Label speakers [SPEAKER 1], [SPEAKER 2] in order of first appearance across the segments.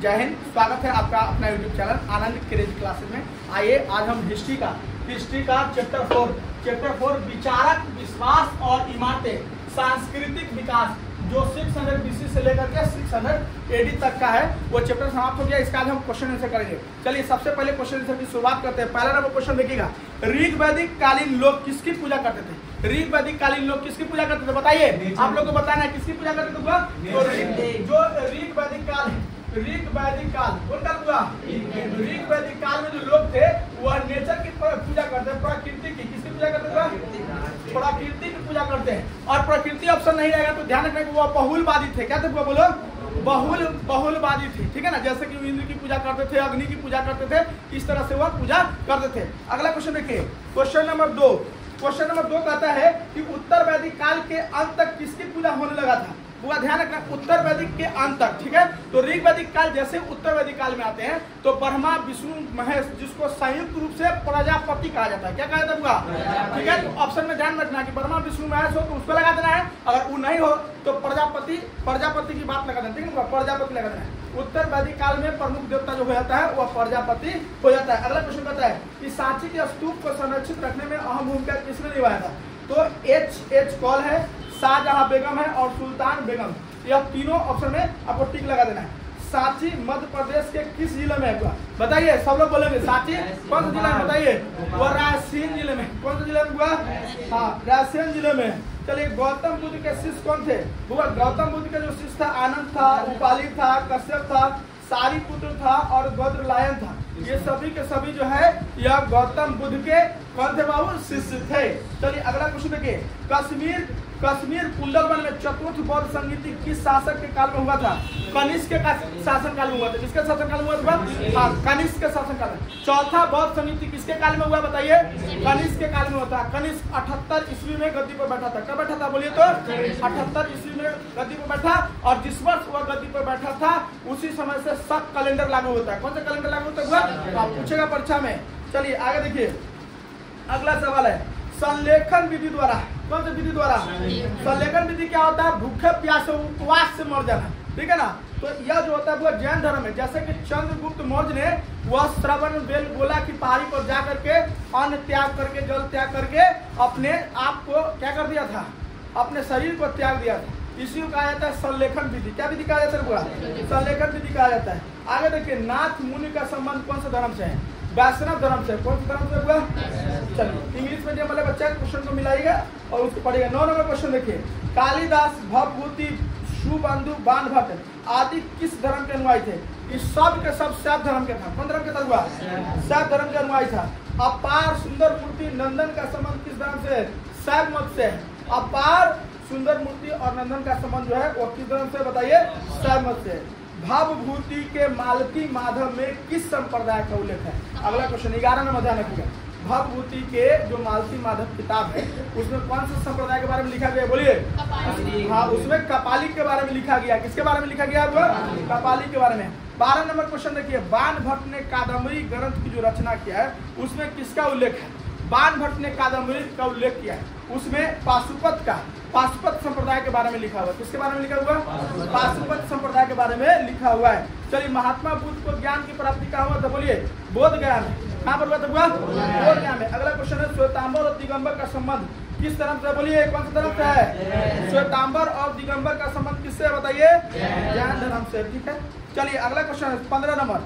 [SPEAKER 1] जय हिंद। स्वागत है आपका अपना यूट्यूब चैनल आनंद क्रेज क्लासेस में। आइए आज हम हिस्ट्री का चैप्टर 4 विचारक, विश्वास और इमारतें, सांस्कृतिक विकास, जो 600 BC से लेकर के 600 AD तक का है, वो चैप्टर समाप्त हो गया। इसका आज हम क्वेश्चन आंसर करेंगे। चलिए सबसे पहले क्वेश्चन आंसर की शुरुआत करते हैं। पहला नंबर क्वेश्चन देखिएगा, ऋग वैदिक कालीन लोग किसकी पूजा करते थे? ऋग वैदिक कालीन लोग किसकी पूजा करते थे बताइए, आप लोग को बताना है किसकी पूजा करते थे। जो ऋग वैदिक काल है, ऋग वैदिक काल कौन काल हुआ? ऋग वैदिक काल में जो लोग थे वह नेचर की पूजा करते हैं, प्रकृति की। किसकी पूजा करते थे? प्रकृति की पूजा करते हैं। और प्रकृति ऑप्शन नहीं रहेगा तो ध्यान रखना कि वो बहुलवादी थे। क्या थे वो? बोलो, बहुलवादी थे। ठीक है ना, जैसे कि इंद्र की पूजा करते थे, अग्नि की पूजा करते थे, इस तरह से वह पूजा करते थे। अगला क्वेश्चन देखिए, क्वेश्चन नंबर 2। क्वेश्चन नंबर 2 कहता है कि उत्तर वैदिक काल के अंत तक किसकी पूजा होने लगा था? पूरा ध्यान रखना, उत्तर वैदिक के अंत तक। ठीक है, तो ऋग वैदिक काल जैसे उत्तर वैदिक काल में आते हैं तो ब्रह्मा, विष्णु, महेश, जिसको संयुक्त रूप से प्रजापति कहा जाता है। क्या कहा जाता है? ठीक है, तो ऑप्शन में ध्यान रखना कि ब्रह्मा, विष्णु, महेश हो तो उसको लगा देना है, अगर वो नहीं हो तो प्रजापति की बात लगा देना। ठीक है, प्रजापति लगा देना है। उत्तर वैदिक काल में प्रमुख देवता जो हो जाता है वह प्रजापति हो जाता है। अगला क्वेश्चन कहता है कि सांची के स्तूप को संरक्षित रखने में अहम भूमिका किसने निभाया था? तो H कॉल है, शाहजहां बेगम है और सुल्तान बेगम। यह तीनों ऑप्शन में आपको टिक लगा देना है। सांची मध्य प्रदेश के किस जिले में हुआ बताइए? सब लोग बोलेंगे सांची कौन सा जिला में बताइए? वह रायसेन जिले में। कौन सा जिले में हुआ? हाँ, रायसेन जिले में। चलिए, गौतम बुद्ध के शिष्य कौन थे? गौतम बुद्ध का जो शिष्य था आनंद था, उपाली था, कश्यप था, सारीपुत्र था और गौद्रलायन था। ये सभी के सभी जो है यह गौतम बुद्ध के कौन थे बाबू? शिष्य थे। चलिए अगला क्वेश्चन देखिए, कश्मीर कुंडलवन में चतुर्थ बौद्ध संगीति किस शासक के काल में हुआ था? कनिष्क के शासन काल में हुआ था। किसके शासन काल में हुआ था? हाँ, कनिष्क के शासन काल में। चौथा बौद्ध संगीति किसके काल में हुआ बताइए? कनिष्क के काल में होता है। कनिष्क 78 ईस्वी में गद्दी पर बैठा था। कब बैठा था बोलिए तो? 78 ईस्वी में गद्दी पर बैठा, और जिस वर्ष वह गद्दी पर बैठा था उसी समय से शक कैलेंडर लागू होता है। कौन सा कैलेंडर लागू होता है? पूछेगा परीक्षा में। चलिए आगे देखिए, अगला सवाल है संलेखन विधि द्वारा। कौन सी विधि द्वारा? संलेखन विधि क्या होता है? भूखे प्यासे उपवास से मर जाना। ठीक है ना, तो यह जो होता है वो जैन धर्म है। जैसे कि चंद्रगुप्त मौर्य ने वह श्रवण बेल गोला की पहाड़ी पर जा करके अन्न त्याग करके, जल त्याग करके अपने आप को क्या कर दिया था? अपने शरीर को त्याग दिया था। इसी को कहा जाता है संलेखन विधि। क्या विधि कहा जाता है? संलेखन विधि कहा जाता है। आगे देखिए, नाथ मुनि का संबंध कौन सा धर्म से है? वैष्णव धर्म से। कौन सा धर्म से हुआ? चलिए इंग्लिश मीडियम वाले बच्चा क्वेश्चन को मिलाइएगा और उसको पढ़िएगा। 9 नंबर क्वेश्चन देखिए, कालिदास, भवभूति, सुबंधु, बाणभट्ट आदि किस धर्म के अनुयायी थे? इस सब के सब शैव धर्म के था। कौन धर्म के था हुआ? शैव धर्म के अनुयायी था। अपार सुंदर मूर्ति नंदन का संबंध किस धर्म से? शैव मत से। अपार सुंदर मूर्ति और नंदन का संबंध जो है वो किस धर्म से बताइए? शैव मत से। भवभूति के मालती माधव में किस संप्रदाय का उल्लेख है? अगला क्वेश्चन 11 नंबर ध्यान रखिएगा। भवभूति के जो मालती माधव किताब है उसमें कौन सा संप्रदाय के बारे में लिखा गया बोलिए? हाँ, उसमें कपाली के बारे में लिखा गया। किसके बारे में लिखा गया? कपाली के बारे में। 12 नंबर क्वेश्चन देखिए, बाणभट्ट ने कादम्बरी ग्रंथ की जो रचना किया है उसमें किसका उल्लेख है? बाणभट्ट ने कादम्बरी का उल्लेख किया है, उसमें पाशुपत संप्रदाय के बारे में लिखा हुआ। किसके बारे में लिखा हुआ? पाशुपत संप्रदाय के बारे में लिखा हुआ है। चलिए, महात्मा बुद्ध को ज्ञान की प्राप्ति कहाँ हुआ था बोलिए? बोध गया में। कहाँ पर हुआ था? बोध गया में। अगला क्वेश्चन है, श्वेतांबर और दिगंबर का संबंध किस धर्म से बोलिए? कौन सा धर्म से है? श्वेतांबर और दिगंबर का संबंध किससे बताइए? जैन धर्म से। ठीक है, चलिए अगला क्वेश्चन है 15 नंबर,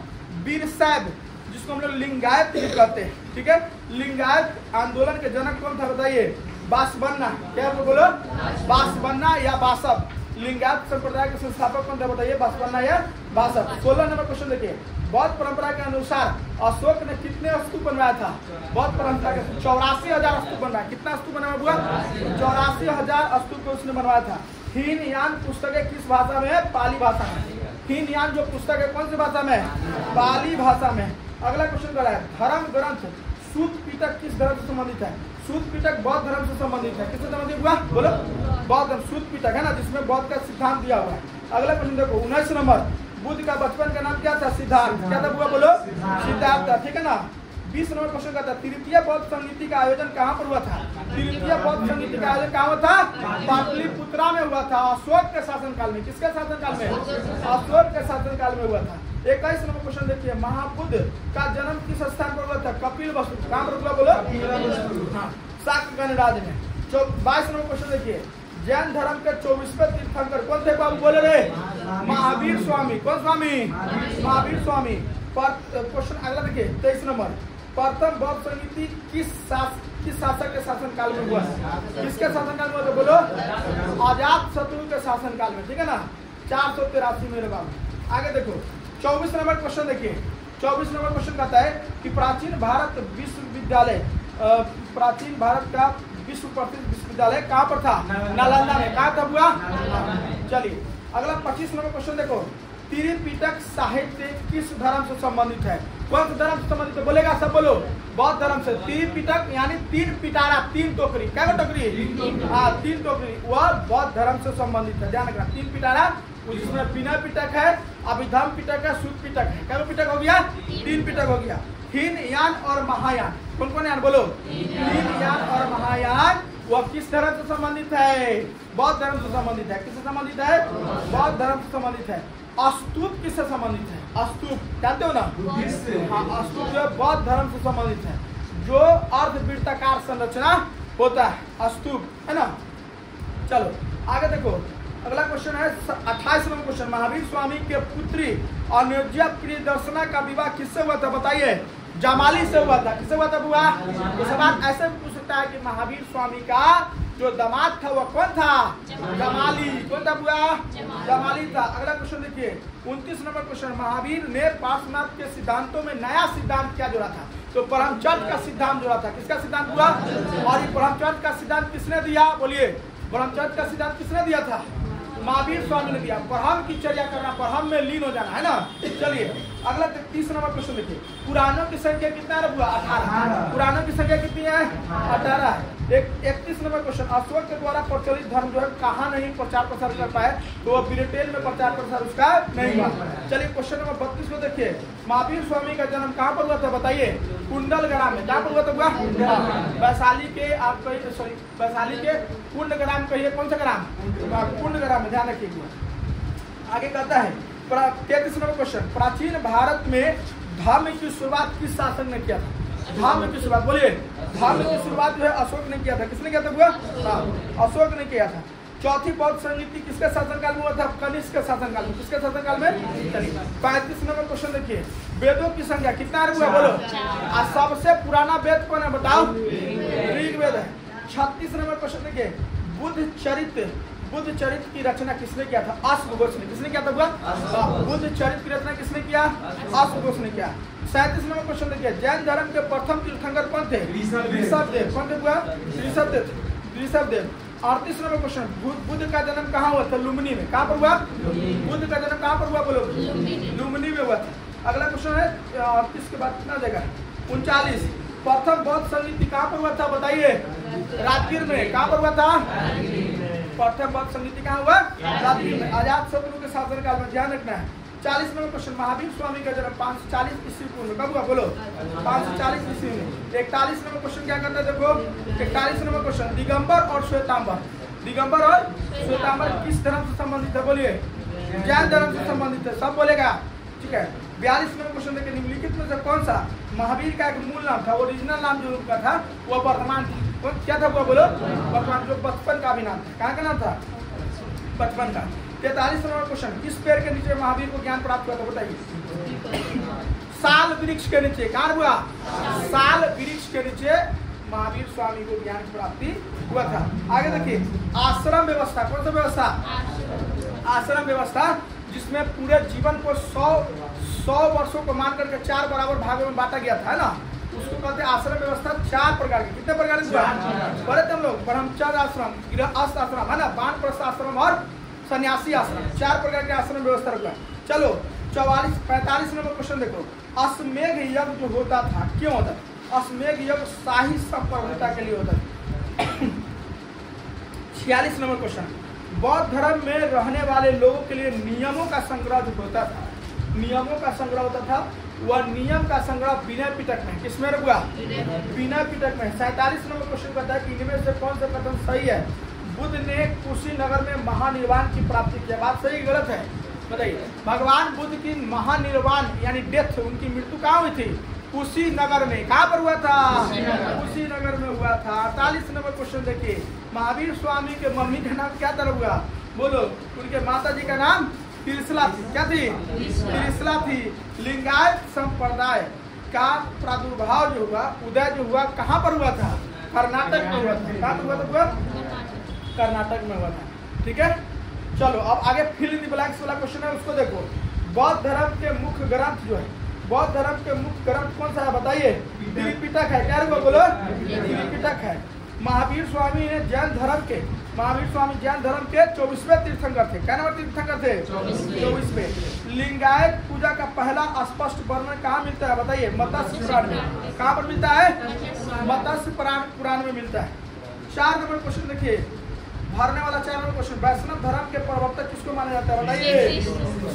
[SPEAKER 1] वीरशैव जिसको हम लोग लिंगायत कहते हैं। ठीक है, लिंगायत आंदोलन के जनक कौन था बताइए? बासवन्ना। क्या बोलो? बासवन्ना या बासव। लिंगायत संप्रदाय के संस्थापक कौन था बताइए? बासवन्ना या बासव। 16 नंबर क्वेश्चन देखिए, बौद्ध परंपरा के अनुसार अशोक ने कितने स्तूप बनवाया था? बौद्ध परंपरा के 84,000 स्तूप बनवाया। कितना स्तूप बनवाया हुआ? 84,000 स्तूप उसने बनवाया था। हीनयान पुस्तकें किस भाषा में है? पाली भाषा में। हीनयान जो पुस्तक है कौन सी भाषा में? पाली भाषा में। अगला क्वेश्चन क्या है, धर्म ग्रंथ सूत पिटक किस धर्म से संबंधित है? सूत पिटक बौद्ध धर्म से संबंधित है। किससे संबंधित हुआ बोलो? बौद्ध धर्म। सूत पिटक है ना, जिसमें बौद्ध का सिद्धांत दिया हुआ है। अगला क्वेश्चन देखो 19 नंबर, बुद्ध का बचपन का नाम क्या था? सिद्धार्थ। क्या था हुआ बोलो? सिद्धार्थ था। ठीक है ना। 20 नंबर क्वेश्चन का था, तृतीय बौद्ध संगीति का आयोजन कहाँ पर हुआ था? तृतीय बौद्ध संगीति का आयोजन कहाँ हुआ था? पाटलिपुत्रा में हुआ था, अशोक के शासन काल में। किसके शासन काल में? अशोक के शासन काल में हुआ था। 21 नंबर क्वेश्चन देखिए, महाबुद्ध का जन्म किस स्थान पर हुआ था? कपिल वस्तु। कहाँ पर हुआ बोलो? हाँ, शाक्य गणराज्य में। 22 नंबर क्वेश्चन देखिए, जैन धर्म के 24वें तीर्थंकर कौन थे बाबू? बोले रे महावीर स्वामी। कौन स्वामी? महावीर स्वामी। क्वेश्चन अगला देखिए 23 नंबर, प्रथम बौद्ध संगीति किस शासक के शासन काल में हुआ? किसके शासन काल में हुआ? बोलो, अजात शत्रु के शासन काल में। ठीक है ना, 483 मेरे बाबू। आगे देखो 24 नंबर क्वेश्चन देखिए, 24 नंबर क्वेश्चन कहता है कि प्राचीन भारत विश्वविद्यालय, प्राचीन भारत का विश्व प्रसिद्ध विश्वविद्यालय कहाँ पर था? नालंदा में। कहाँ था हुआ? चलिए अगला 25 नंबर क्वेश्चन देखो, त्रिपिटक साहित्य किस धर्म से संबंधित है? कौन सा धर्म से संबंधित है? बोलेगा सब बोलो, बौद्ध धर्म से। त्रिपिटक यानी 3 पिटारा, 3 टोकरी। क्या टोकरी? हाँ, 3 टोकरी, वह बौद्ध धर्म से संबंधित है। ध्यान रखना, 3 पिटारा, उसमें विनय पिटक है, अभिधम पिटक है, सूत पिटक है। क्या पिटक हो गया? 3 पिटक हो गया। हीनयान और महायान, कौन कौन यान बोलो? हीनयान और महायान, वह किस धर्म से संबंधित है? बौद्ध धर्म से संबंधित है। किससे संबंधित है? बौद्ध धर्म से संबंधित है। अस्तूप किससे संबंधित है? अस्तूप जानते हो ना? हाँ, अस्तूप जो है बौद्ध धर्म से संबंधित है, जो अर्धवृत्ताकार संरचना होता है, अस्तूप है ना। चलो आगे देखो, अगला क्वेश्चन है 28 नंबर क्वेश्चन, महावीर स्वामी के पुत्री अनुज्या प्रियदर्शना का विवाह किससे हुआ था? बताइए। जमाली से हुआ था। किससे हुआ था बुआ? तो सवाल ऐसे भी पूछ सकता है कि महावीर स्वामी का जो दामाद था वह कौन था? जमाली। कौन था बुआ? जमाली था। अगला क्वेश्चन देखिए 29 नंबर क्वेश्चन, महावीर ने पार्श्वनाथ के सिद्धांतों में नया सिद्धांत क्या जोड़ा था? तो ब्रह्मचर्य का सिद्धांत जोड़ा था। किसका सिद्धांत हुआ? और ये ब्रह्मचर्य का सिद्धांत किसने दिया? बोलिए, ब्रह्मचर्य का सिद्धांत किसने दिया था? महावीर स्वामी ने दिया। ब्रह्म की चर्या करना, ब्रह्म में लीन हो जाना, है ना। चलिए अगला 30 नंबर क्वेश्चन देखिए, पुराणों की संख्या कितना है बुआ? 18। पुराणों की संख्या कितनी है? 18 है। 31 नंबर क्वेश्चन, अशोक के द्वारा प्रचलित धर्म जो है कहाँ नहीं प्रचार प्रसार कर पाए? तो वह ब्रिटेन में प्रचार प्रसार उसका नहीं हुआ। चलिए क्वेश्चन नंबर 32 को देखिए, महावीर स्वामी का जन्म कहाँ पर हुआ था? बताइए। कुंडलग्राम में। कहाँ पर हुआ था बुआ? वैशाली के, आप सॉरी वैशाली के कुंडग्राम कहिए। कौन सा ग्राम? कुंडग्राम। ध्यान रखिए। आगे कहता है 33 नंबर क्वेश्चन, प्राचीन भारत में धर्म की शुरुआत किस शासक ने किया था? धर्म की शुरुआत बोलिए। धर्म की शुरुआत जो है अशोक ने किया था। किसने किया था बुआ? अशोक ने किया था। चौथी बौद्ध संगीति किसके शासनकाल में हुआ था? कनिष्क के शासनकाल में। किसके शासनकाल में? 35 नंबर क्वेश्चन देखिए, वेदों की संख्या कितना है बुआ? बोलो। और सबसे पुराना वेद कौन है बताओ? ऋग्वेद है। 36 नंबर क्वेश्चन देखिए, बुद्ध चरित्र की रचना किसने किया था? अश्वघोष ने। किसने किया था बुआ? बुद्ध चरित्र की रचना किसने किया? अश्वघोष ने किया। 37 नंबर क्वेश्चन देखिए, जैन धर्म के प्रथम तीर्थंकर कौन थे? ऋषभदेव। कौन थे बुआ? ऋषभदेव। 38 नंबर क्वेश्चन, बुद्ध का जन्म कहाँ हुआ था? लुम्बिनी में। कहाँ पर हुआ? बुद्ध का जन्म कहाँ पर हुआ? बोलो। लुम्बिनी में हुआ था। अगला क्वेश्चन है 38 के बाद कितना देगा? 39, प्रथम बौद्ध संगीति कहाँ पर हुआ था? बताइए। राजगीर में। कहाँ पर हुआ था? प्रथम बौद्ध संगीति कहाँ हुआ? राजगीर में। अजात शत्रु के शासनकाल में। ध्यान रखना है। 40 नंबर क्वेश्चन, महावीर स्वामी का जन्म 540 ईस्वी पूर्व में। कब हुआ? बोलो। 540 ईस्वी में। 41 नंबर क्वेश्चन क्या करता है? देखो 41 नंबर क्वेश्चन, दिगंबर और श्वेतांबर। दिगंबर और श्वेतांबर किस धर्म से संबंधित है? बोलिए। जैन धर्म से संबंधित है। सब बोलेगा, ठीक है। 42 नंबर क्वेश्चन देखिए, निम्नलिखित में से कौन सा महावीर का एक मूल नाम था? ओरिजिनल नाम जो उनका था वो वर्तमान था। क्या था वो? बोलो। वर्तमान, जो बचपन का भी नाम था। कहाँ का नाम था? बचपन का। 43 नंबर क्वेश्चन, किस पेड़ के नीचे महावीर को ज्ञान प्राप्त हुआ था? बताइए। साल वृक्ष के नीचे। कहाँ हुआ? साल वृक्ष के नीचे महावीर स्वामी को ज्ञान प्राप्ति हुआ था। आगे देखिए, आश्रम व्यवस्था। कौन सा व्यवस्था? आश्रम व्यवस्था, जिसमें पूरे जीवन को 100 वर्षों को मान करके 4 बराबर भागों में बांटा गया था, है ना। उसको कहते हैं आश्रम व्यवस्था। 4 प्रकार की। कितने प्रकार की? बड़े तुम लोग, ब्रह्मचर्य आश्रम, गृहस्थ आश्रम, है ना, वानप्रस्थ आश्रम और सन्यासी आश्रम। 4 प्रकार के आश्रम व्यवस्था रखा। चलो 45 नंबर क्वेश्चन देखो, अश्वमेध यज्ञ जो होता था क्यों होता था? अश्वमेध यज्ञ शाही संप्रभुता के लिए होता था। 46 नंबर क्वेश्चन, बौद्ध धर्म में रहने वाले लोगों के लिए नियमों का संग्रह जो होता था, नियमों का संग्रह होता था, वह नियम का संग्रह विनय पिटक में। किसमें हुआ? विनय पिटक में। 47 नंबर क्वेश्चन कहता है कि इनमें से कौन सा कथन सही है? बुद्ध ने कुशीनगर में महानिर्वाण की प्राप्ति की। बात सही गलत है? बताइए। भगवान बुद्ध की महानिर्वाण यानी डेथ, उनकी मृत्यु कहाँ हुई थी? उसी नगर में। कहाँ पर हुआ था? उसी नगर में हुआ था। 48 नंबर क्वेश्चन देखिए। महावीर स्वामी के मम्मी का नाम क्या तरह हुआ? बोलो। उनके माता जी का नाम त्रिशला थी। क्या थी? त्रिशला थी। लिंगायत संप्रदाय का प्रादुर्भाव जो हुआ, उदय जो हुआ, कहाँ पर हुआ था? कर्नाटक में हुआ था। कहाँ पर हुआ था? कर्नाटक में हुआ था। ठीक है, चलो अब आगे फिल इन द ब्लैंक्स वाला क्वेश्चन है, उसको देखो। बौद्ध धर्म के मुख्य ग्रंथ जो है, बौद्ध धर्म के मुख्य ग्रंथ कौन सा है? बताइए। त्रिपिटक है। क्या हुआ? बोलो। त्रिपिटक है। महावीर स्वामी ने जैन धर्म के, महावीर स्वामी जैन धर्म के 24वें तीर्थंकर थे। क्या नंबर तीर्थंकर थे? 24वें। लिंगायत पूजा का पहला स्पष्ट वर्णन कहाँ मिलता है? बताइए। मत्स्य पुराण में। कहाँ पर मिलता है? मत्स्य पुराण में मिलता है। 4 नंबर क्वेश्चन देखिए, भरने वाला 4 नंबर क्वेश्चन। वैष्णव धर्म के प्रवर्तक किसको माना जाता है? बताइए।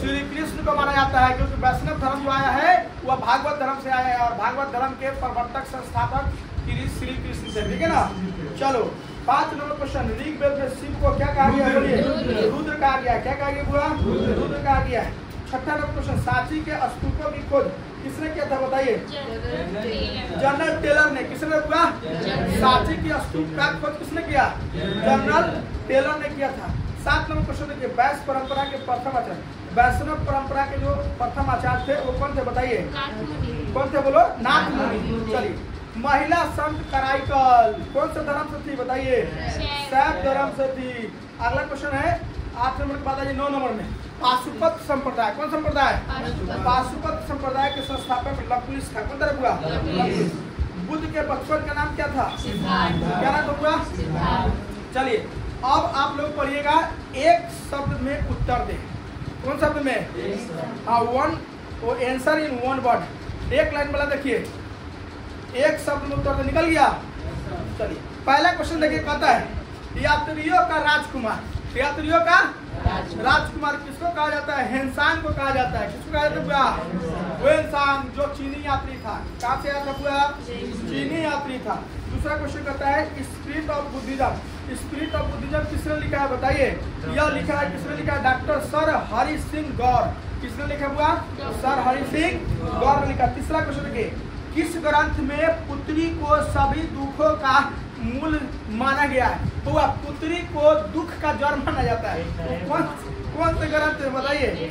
[SPEAKER 1] श्री कृष्ण को माना जाता है, क्योंकि वैष्णव धर्म जो आया है वह भागवत धर्म से आया है, और भागवत धर्म के प्रवर्तक संस्थापक श्री कृष्ण से। ठीक है ना। चलो 5 नंबर क्वेश्चन। ऋग्वेद में शिव को क्या कहा गया? बोलिए। रुद्र कहा गया। क्या कहा गया? बुआ? रुद्र कहा गया है। 6ठा नंबर क्वेश्चन। सांची के स्तूपों की खोज किसने किया था? बताइए। जनरल टेलर ने। किसने? बुआ? सांची की स्तूप का खोज किसने किया? जनरल टेलर ने किया था। 7 नंबर क्वेश्चन देखिए। वैष्णव परंपरा के प्रथम आचार्य, वैष्णव परंपरा के जो प्रथम आचार्य थे वो कौन थे? बताइए। कौन थे? बोलो। नाथ मुनि। चलिए। महिला संत कराइकल कौन सा धर्म से थी? बताइए। शैव धर्म से थी। अगला क्वेश्चन है 8 नंबर के बाद आइए 9 नंबर में। पाशुपत संप्रदाय। कौन संप्रदाय? पाशुपत संप्रदाय के संस्थापक लकुलिस था। कौन तरह हुआ? बुद्ध के बचपन का नाम क्या था? क्या नाम हुआ? चलिए अब आप लोग पढ़िएगा, एक शब्द में उत्तर दे। कौन शब्द में? हाँ, one answer in one word. एक लाइन वाला देखिए, एक शब्द में उत्तर दे। निकल गया। चलिए पहला क्वेश्चन देखिए, कहता है यात्रियों का राजकुमार। यात्रियों का राजकुमार किसको कहा जाता है? हेनसांग को कहा जाता है। किसको कहा जाता है? हेनसांग, जो चीनी यात्री था। कहाँ से आया था? पूरा चीनी यात्री था। दूसरा क्वेश्चन कहता है spirit of Buddhism. Spirit of Buddhism किसने लिखा है? बताइए। यह लिखा है, किसने लिखा है? डॉक्टर सर हरि सिंह गौर। किसने लिखा हुआ? सर हरि सिंह गौर ने लिखा। तीसरा क्वेश्चन देखिए, किस ग्रंथ में पुत्री को सभी दुखों का मूल माना गया है? तो वह पुत्री को दुख का जड़ माना जाता है। तो कौन से ग्रंथ है? बताइए।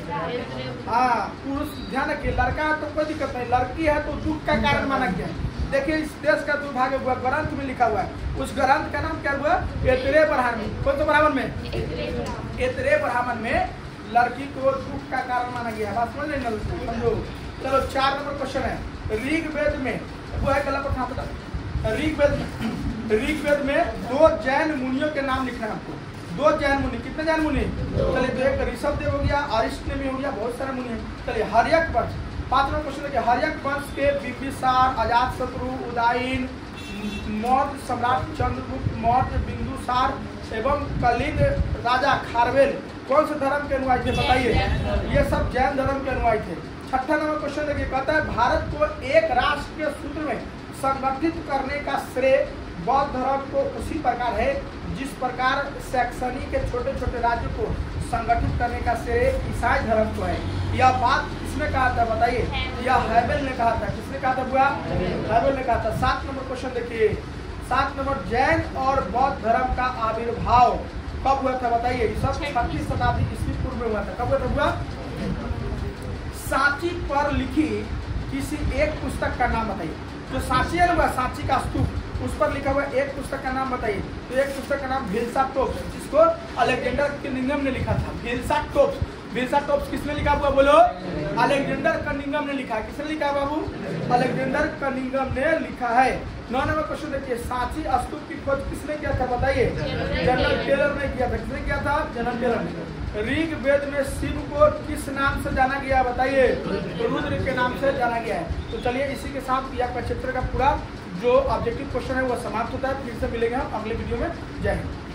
[SPEAKER 1] हाँ, पुरुष ध्यान रखिए, लड़का है तो कोई दिक्कत नहीं, लड़की है तो दुख का कारण माना गया है। देखिए इस देश का दुर्भाग्य हुआ, ग्रंथ में लिखा हुआ है। उस ग्रंथ का नाम क्या हुआ? एतरे ब्राह्मण। कौन से ब्राह्मण में? एतरे ब्राह्मण में लड़की को दुख का कारण माना गया है। बात समझ लेना, समझो। चलो 4 नंबर क्वेश्चन है। ऋग्वेद में वो है गला पर पता। ऋग्वेद में 2 जैन मुनियों के नाम लिखना है आपको। 2 जैन मुनि। कितने जैन मुनि? चलिए, तो एक ऋषभ देव हो गया, अरिष्ट भी हो गया, बहुत सारे मुनि हैं। चलिए हर्यक वंश। 5 नंबर क्वेश्चन देखिए, हर्यक वंश के बिंबिसार, अजातशत्रु, उदयन, मौर्य सम्राट चंद्रगुप्त मौर्य, बिंदुसार एवं कलिंग राजा खारवेल कौन से धर्म के अनुयायी थे? बताइए। ये सब जैन धर्म के अनुयायी थे। 6ठा नंबर क्वेश्चन देखिए, कहता है भारत को एक राष्ट्र के सूत्र में संगठित करने का श्रेय बौद्ध धर्म को उसी प्रकार है जिस प्रकार सैक्सनी के छोटे छोटे राज्यों को संगठित करने का श्रेय ईसाई धर्म को है। यह बात किसने कहा था? बताइए। यह हैवेल ने कहा था। किसने कहा था? बुआ? हैवेल ने कहा था। 7 नंबर क्वेश्चन देखिए, 7 नंबर, जैन और बौद्ध धर्म का आविर्भाव कब हुआ था? बताइए। सब 36वीं शताब्दी ईस्वी पूर्व में हुआ था। कब हुआ था? बुआ? सांची पर लिखी किसी एक पुस्तक का नाम बताइए। जो सांची है ना, सांची का स्तूप, उस पर लिखा हुआ एक पुस्तक का नाम बताइए। तो एक पुस्तक का नाम भिलसाटोप्स, जिसको अलेक्जेंडर कनिंघम ने लिखा था। भिलसाटोप्स। भिलसाटोप्स किसने लिखा हुआ? बोलो। अलेक्जेंडर कनिंघम ने लिखा। किसने लिखा बाबू? अलेक्जेंडर कनिंघम ने लिखा है। 9 नंबर क्वेश्चन देखिए, सांची स्तूप की खोज किसने किया था? बताइए। जनरल टेलर ने किया था। किसने किया था? जनरल टेलर ने। ऋग्वेद में शिव को किस नाम से जाना गया? बताइए। रुद्र के नाम से जाना गया है। तो चलिए इसी के साथ यह चैप्टर का पूरा जो ऑब्जेक्टिव क्वेश्चन है वो समाप्त होता है। फिर से मिलेंगे हम अगले वीडियो में। जय हिंद।